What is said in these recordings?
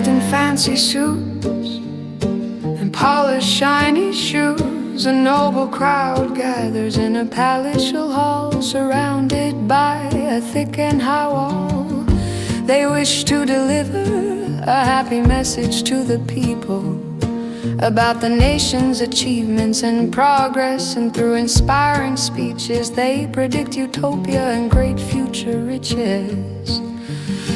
dressed in fancy suits and polished shiny shoes. A noble crowd gathers in a palatial hall, surrounded by a thick and high wall. They wish to deliver a happy message to the people about the nation's achievements and progress, and through inspiring speeches they predict utopia and great future riches.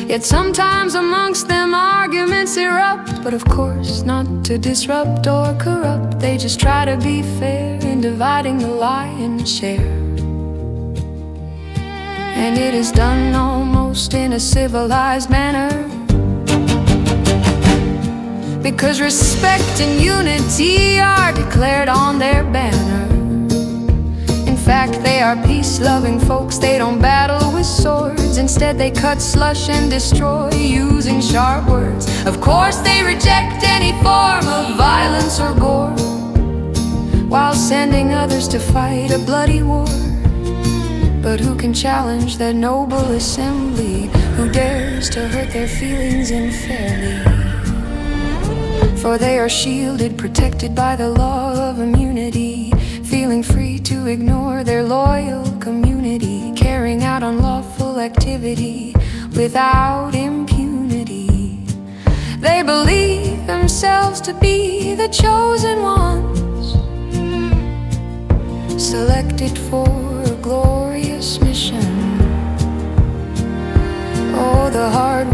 Yet sometimes amongst them arguments erupt, but of course not to disrupt or corrupt. They just try to be fair in dividing the lion's share. And it is done almost in a civilized manner, because respect and unity are declared on their banner. In fact, they are peace-loving folks. They don't battle with swords. Instead, they cut slush and destroy using sharp words. Of course, they reject any form of violence or gore, while sending others to fight a bloody war. But who can challenge that noble assembly? Who dares to hurt their feelings unfairly? For they are shielded, protected by the law of immunity, feeling free to ignore their loyal community, carrying out unlawful activity without impunity. They believe themselves to be the chosen ones, selected for a glorious mission. Oh, the hard